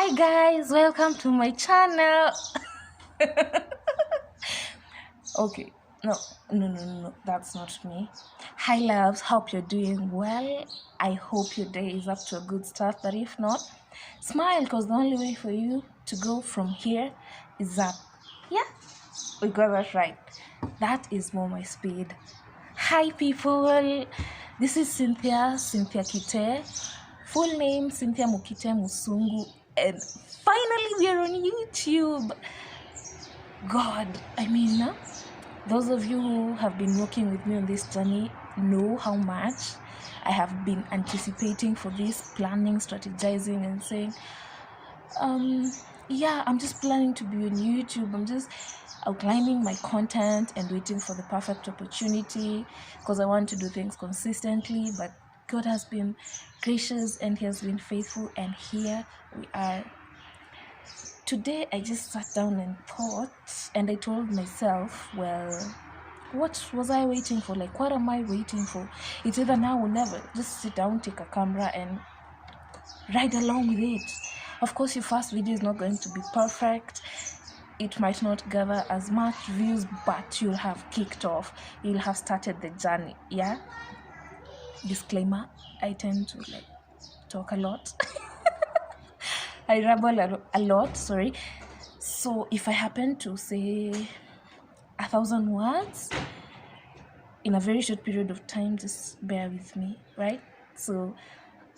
Hi guys, welcome to my channel. Okay, no, that's not me. Hi loves, hope you're doing well. I hope your day is up to a good start, but if not, smile, because the only way for you to go from here is up. Yeah, we got that right. That is more my speed. Hi people, this is Cynthia Kite. Full name Cynthia Mukite Musungu, and finally we are on YouTube. God, those of you who have been working with me on this journey know how much I have been anticipating for this, planning, strategizing, and saying, I'm just planning to be on YouTube. I'm just outlining my content and waiting for the perfect opportunity because I want to do things consistently. But God has been gracious and He has been faithful, and here we are. Today I just sat down and thought, and I told myself, well, what was I waiting for? Like, what am I waiting for? It's either now or never. Just sit down, take a camera, and ride along with it. Of course, your first video is not going to be perfect. It might not gather as much views, but you'll have kicked off. You'll have started the journey. Yeah. Disclaimer: I tend to talk a lot. I ramble a lot. Sorry. So if I happen to say 1,000 words in a very short period of time, just bear with me, right? So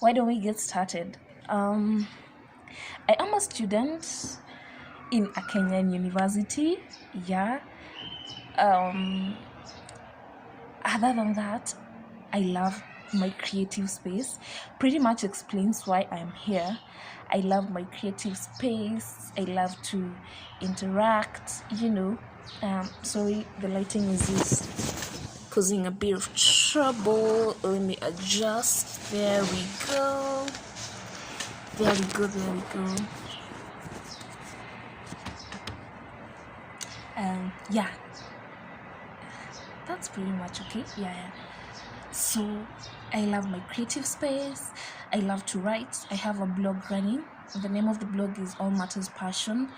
why don't we get started? I am a student in a Kenyan university. Yeah. Other than that, I love my creative space. Pretty much explains why I'm here. I love my creative space. I love to interact, sorry, the lighting is just causing a bit of trouble. Let me adjust. There we go. Yeah, that's pretty much okay. Yeah. So I love my creative space. I love to write. I have a blog running. The name of the blog is All Matters Passion.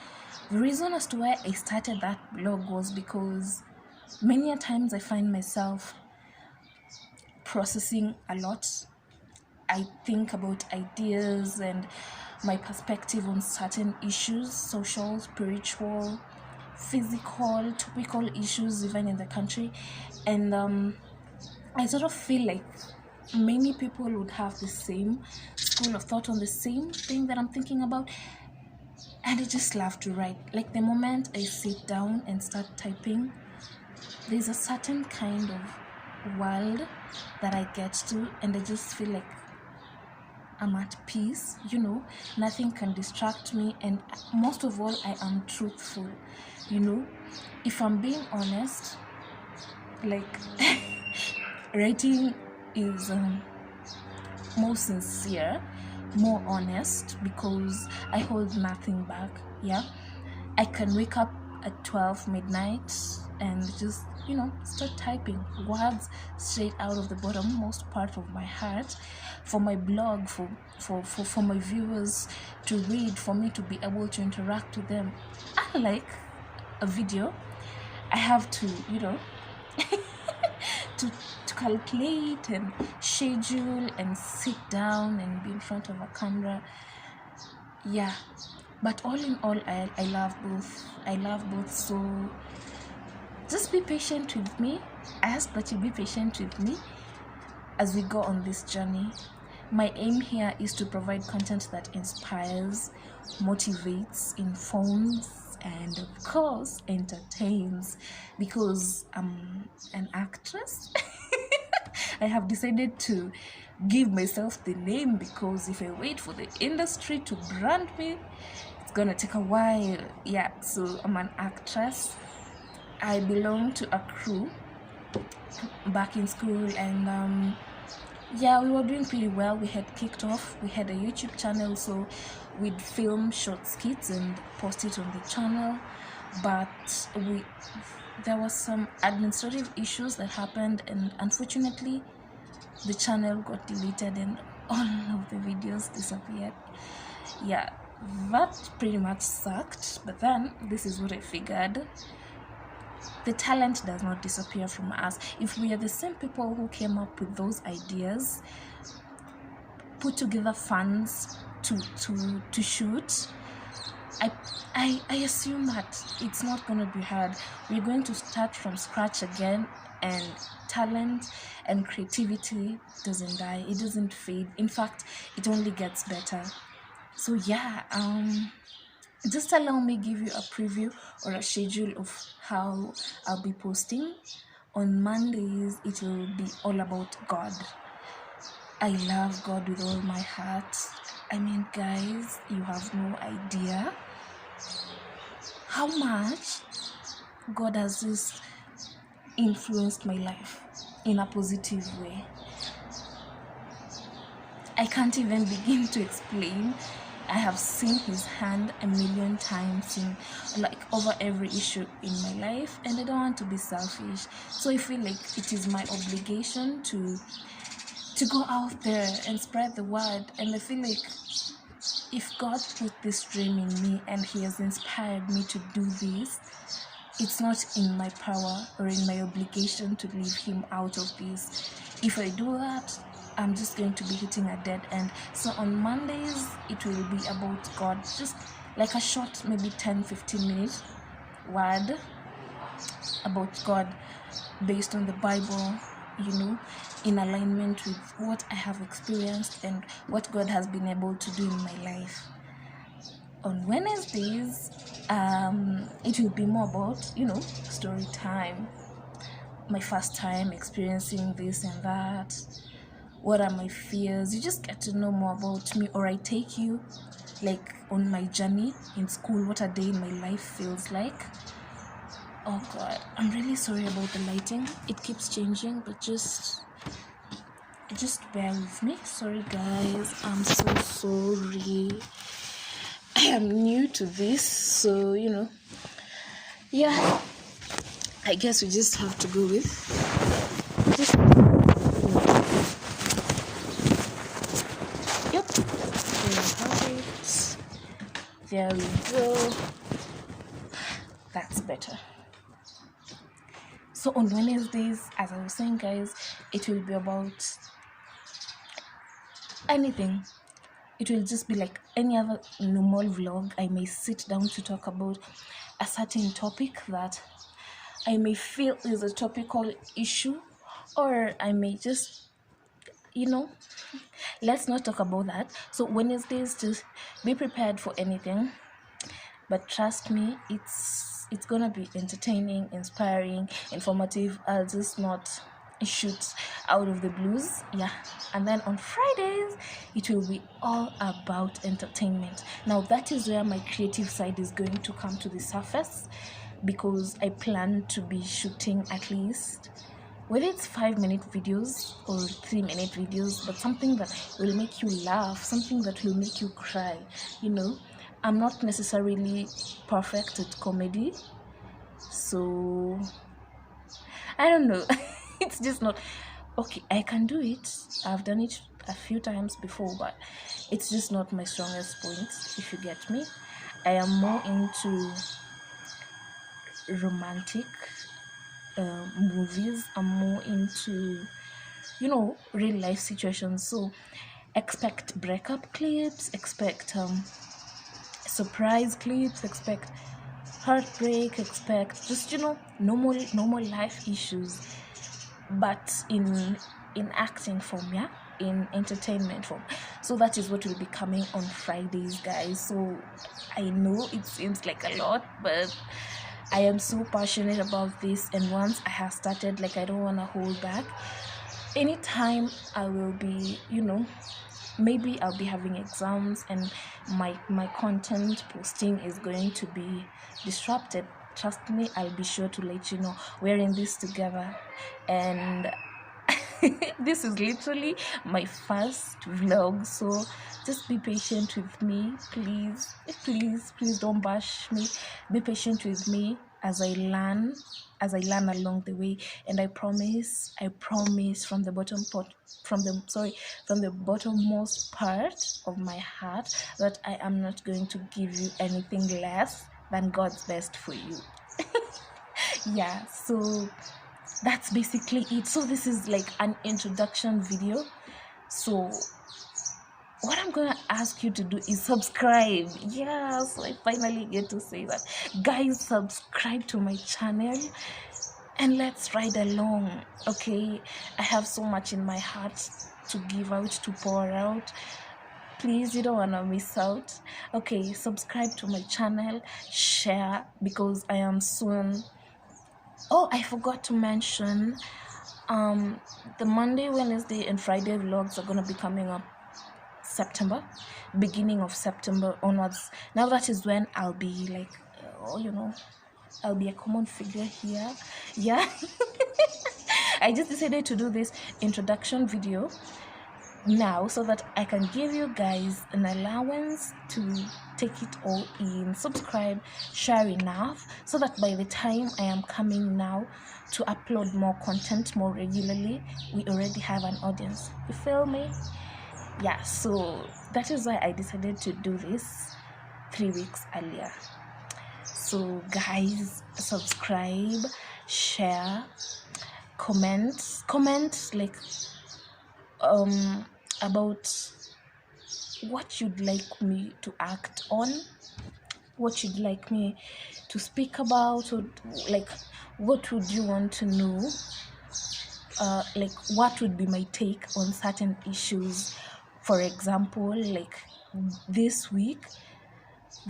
The reason as to why I started that blog was because many a times I find myself processing a lot. I think about ideas and my perspective on certain issues, social, spiritual, physical, topical issues even in the country. And I sort of feel like many people would have the same school of thought on the same thing that I'm thinking about, and I just love to write. Like, the moment I sit down and start typing, there's a certain kind of world that I get to, and I just feel like I'm at peace. Nothing can distract me, and most of all, I am truthful. If I'm being honest, like writing is more sincere, more honest, because I hold nothing back. Yeah, I can wake up at 12 midnight and just start typing words straight out of the bottommost part of my heart for my blog, for my viewers to read, for me to be able to interact with them. Unlike a video, I have to to calculate and schedule and sit down and be in front of a camera. Yeah, but all in all, I love both. So just be patient with me. I ask that you be patient with me as we go on this journey. My aim here is to provide content that inspires, motivates, informs, and of course entertains, because I'm an actress. I have decided to give myself the name, because if I wait for the industry to brand me, it's gonna take a while. Yeah, so I'm an actress. I belong to a crew back in school, and we were doing pretty well. We had kicked off. We had a YouTube channel, so we'd film short skits and post it on the channel. But there was some administrative issues that happened, and unfortunately the channel got deleted and all of the videos disappeared. Yeah, that pretty much sucked. But then this is what I figured: the talent does not disappear from us. If we are the same people who came up with those ideas, put together funds to shoot, I assume that it's not going to be hard. We're going to start from scratch again, and talent and creativity doesn't die, it doesn't fade. In fact, it only gets better. So yeah, just allow me give you a preview or a schedule of how I'll be posting. On Mondays, it will be all about God. I love God with all my heart. I mean, guys, you have no idea how much God has just influenced my life in a positive way. I can't even begin to explain. I have seen his hand a million times in like over every issue in my life, and I don't want to be selfish. So I feel like it is my obligation to go out there and spread the word. And I feel like if God put this dream in me and he has inspired me to do this, it's not in my power or in my obligation to leave him out of this. If I do that, I'm just going to be hitting a dead end. So on Mondays, it will be about God, just like a short, maybe 10-15 minute word about God based on the Bible, in alignment with what I have experienced and what God has been able to do in my life. On Wednesdays, it will be more about, story time. My first time experiencing this and that. What are my fears? You just get to know more about me, or I take you like on my journey in school, what a day in my life feels like. Oh God, I'm really sorry about the lighting. It keeps changing, but just bear with me. Sorry guys, I'm so sorry. I am new to this, so yeah, I guess we just have to go with this. Yep, there we go. That's better. So on Wednesdays, as I was saying guys, it will be about anything. It will just be like any other normal vlog. I may sit down to talk about a certain topic that I may feel is a topical issue, or I may just, let's not talk about that. So Wednesdays, just be prepared for anything, but trust me, it's gonna be entertaining, inspiring, informative. I'll just not shoot out of the blues. Yeah. And then on Fridays, it will be all about entertainment. Now that is where my creative side is going to come to the surface, because I plan to be shooting at least, whether it's 5-minute videos or 3-minute videos, but something that will make you laugh, something that will make you cry. I'm not necessarily perfect at comedy, so I don't know. It's just not okay. I can do it. I've done it a few times before, but it's just not my strongest point, if you get me. I am more into romantic movies. I'm more into real life situations. So expect breakup clips, expect surprise clips, expect heartbreak, expect just normal life issues, but in acting form, in entertainment form. So that is what will be coming on Fridays, guys. So I know it seems like a lot, but I am so passionate about this, and once I have started, I don't want to hold back. Anytime I will be, maybe I'll be having exams and my content posting is going to be disrupted. Trust me, I'll be sure to let you know. We're in this together, and this is literally my first vlog, so just be patient with me, please don't bash me. Be patient with me. as I learn along the way. And I promise from the bottommost part of my heart that I am not going to give you anything less than God's best for you. Yeah, so that's basically it. So this is like an introduction video. So what I'm gonna ask you to do is subscribe. Yes, I finally get to say that. Guys, subscribe to my channel and let's ride along. Okay, I have so much in my heart to give out, to pour out. Please, you don't want to miss out. Okay, subscribe to my channel, share, because I am soon. Oh, I forgot to mention, the Monday, Wednesday, and Friday vlogs are gonna be coming up beginning of September onwards. Now that is when I'll be like, I'll be a common figure here. Yeah. I just decided to do this introduction video now so that I can give you guys an allowance to take it all in. Subscribe, share enough so that by the time I am coming now to upload more content more regularly, we already have an audience. You feel me? Yeah, so that is why I decided to do this 3 weeks earlier. So guys, subscribe, share, comment like about what you'd like me to act on, what you'd like me to speak about, or like what would you want to know, like what would be my take on certain issues. For example, like this week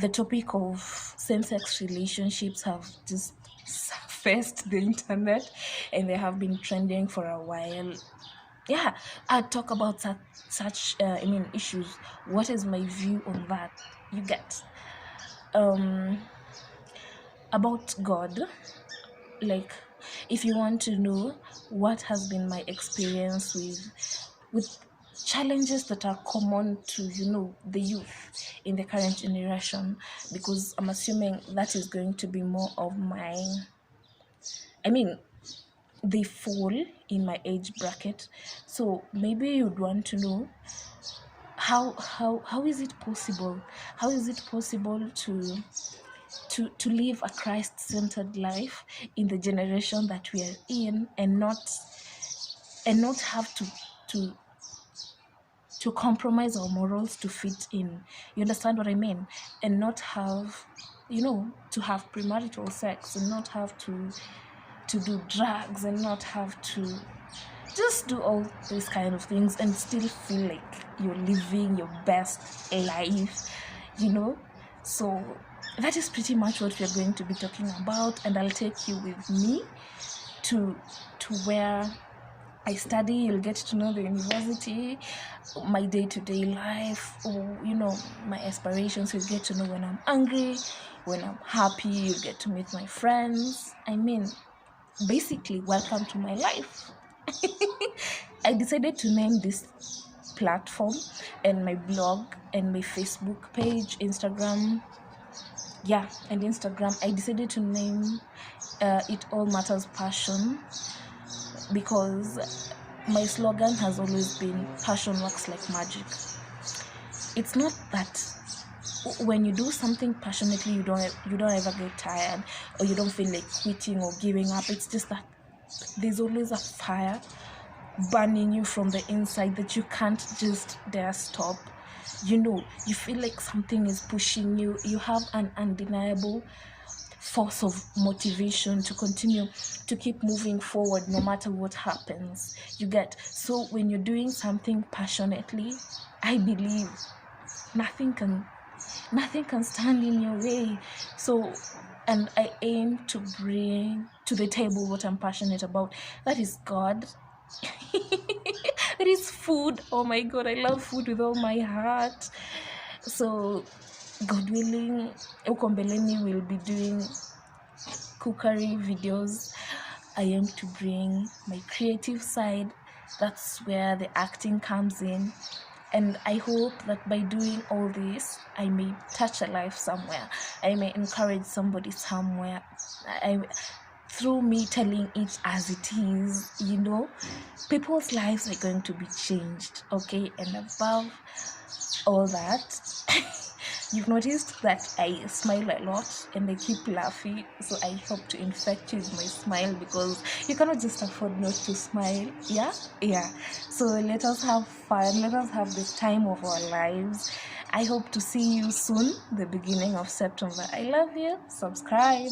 the topic of same-sex relationships have just surfaced the internet and they have been trending for a while. Yeah, I talk about such issues. What is my view on that? You get about God. Like, if you want to know what has been my experience with challenges that are common to the youth in the current generation, because I'm assuming that is going to be more of they fall in my age bracket. So maybe you'd want to know how is it possible to live a Christ-centered life in the generation that we are in, and not have to compromise our morals to fit in. You understand what I mean? And not have to have premarital sex, and not have to do drugs, and not have to just do all these kind of things and still feel like you're living your best life, So that is pretty much what we're going to be talking about, and I'll take you with me to where I study. You'll get to know the university, my day-to-day life, or my aspirations. You'll get to know when I'm angry, when I'm happy. You'll get to meet my friends. Basically, welcome to my life. I decided to name this platform and my blog and my Facebook page, Instagram. Yeah, and Instagram. I decided to name It All Matters Passion, because my slogan has always been passion works like magic. It's not that when you do something passionately you don't ever get tired, or you don't feel like quitting or giving up. It's just that there's always a fire burning you from the inside that you can't just dare stop. You feel like something is pushing you. You have an undeniable force of motivation to continue to keep moving forward no matter what happens. You get? So when you're doing something passionately, I believe nothing can stand in your way. So, and I aim to bring to the table what I'm passionate about. That is God. That is food. Oh my God, I love food with all my heart. So God willing, huko mbeleni will be doing cookery videos. I aim to bring my creative side. That's where the acting comes in. And I hope that by doing all this, I may touch a life somewhere. I may encourage somebody somewhere. Through me telling it as it is, people's lives are going to be changed, okay? And above all that, you've noticed that I smile a lot and I keep laughing, so I hope to infect you with my smile, because you cannot just afford not to smile. Yeah. So let us have fun, let us have the time of our lives. I hope to see you soon, the beginning of September. I love you. Subscribe.